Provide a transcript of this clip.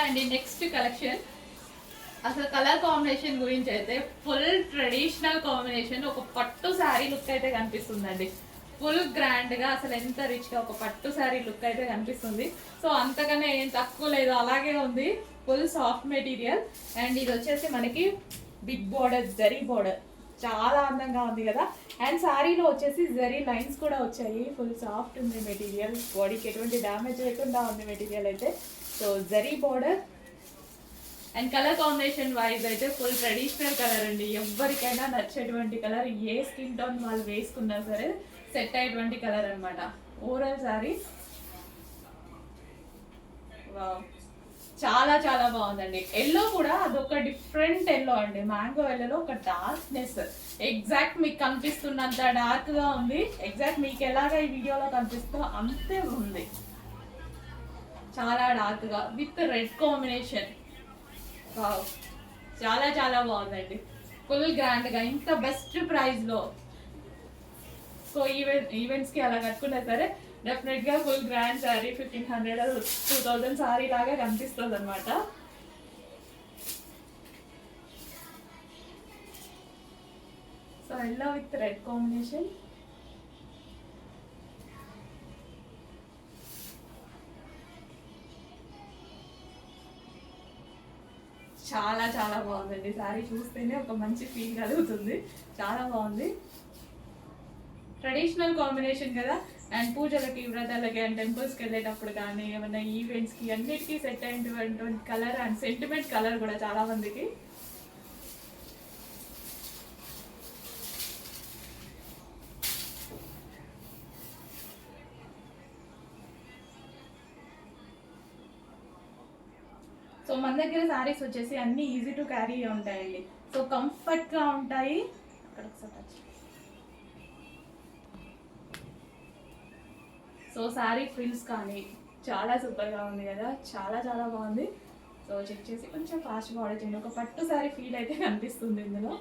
అండి next collection. అసలు colour combination గురించి అయితే ఫుల్ ట్రెడిషనల్ కాంబినేషన్, ఒక పట్టు శారీ లుక్ అయితే కనిపిస్తుందండి. ఫుల్ గ్రాండ్ గా, అసలు ఎంత రిచ్ గా ఒక పట్టు శారీ లుక్ అయితే కనిపిస్తుంది. సో అంతగానే ఏం తక్కువ లేదు, అలాగే ఉంది. Full soft material. అండ్ ఇది వచ్చేసి మనకి బిగ్ బోర్డర్, జరీ బోర్డర్, చాలా అందంగా ఉంది కదా. అండ్ శారీలో వచ్చేసి జరీ లైన్స్ కూడా వచ్చాయి. ఫుల్ సాఫ్ట్ ఉంది మెటీరియల్, బాడీకి ఎటువంటి డ్యామేజ్ లేకుండా ఉంది మెటీరియల్ అయితే. So zari border and colour combination wise అయితే ఫుల్ ట్రెడిషనల్ కలర్ అండి. ఎవరికైనా నచ్చేటువంటి కలర్, ఏ స్కిన్ టోన్ వాళ్ళు వేసుకున్నా సరే సెట్ అయ్యేటువంటి కలర్ అనమాట. ఓవరాల్ శారీ చాలా చాలా బాగుందండి. ఎల్లో కూడా అదొక డిఫరెంట్ ఎల్లో అండి. మ్యాంగో ఎల్లోలో ఒక డార్క్నెస్, ఎగ్జాక్ట్ మీకు కనిపిస్తున్నంత డార్క్ గా ఉంది. ఎగ్జాక్ట్ మీకు ఎలాగా ఈ వీడియోలో కనిపిస్తుందో అంతే ఉంది. చాలా డార్క్ గా విత్ రెడ్ కాంబినేషన్. చాలా చాలా బాగుందండి. ఫుల్ గ్రాండ్ గా, ఇంత బెస్ట్ ప్రైస్ లో. సో ఈవెంట్స్ కి అలా కట్టుకున్నా సరే డెఫినెట్ గా ఫుల్ గ్రాండ్ శారీ 1500 2000 శారీ లాగా కనిపిస్తుంది అనమాట. So yellow with red combination. చాలా చాలా బాగుందండి. శారీ చూస్తేనే ఒక మంచి ఫీల్ కలుగుతుంది. చాలా బాగుంది. ట్రెడిషనల్ కాంబినేషన్ కదా. అండ్ పూజలకి, వ్రతాలకి, అండ్ టెంపుల్స్కి వెళ్ళేటప్పుడు కానీ, ఏమైనా ఈవెంట్స్కి అన్నిటికీ సెట్ అయినటువంటి కలర్. అండ్ సెంటిమెంట్ కలర్ కూడా చాలా మందికి. సో మన దగ్గర శారీస్ వచ్చేసి అన్ని ఈజీ టు క్యారీ ఉంటాయండి. సో కంఫర్ట్గా ఉంటాయి. అక్కడ సో శారీ ఫ్రిల్స్ కానీ చాలా సూపర్గా ఉంది కదా, చాలా చాలా బాగుంది. సో చెక్ చేసి కొంచెం ఫాస్ట్గా ఆర్డర్ చేయండి. ఒక పట్టు శారీ ఫీల్ అయితే కనిపిస్తుంది ఇందులో.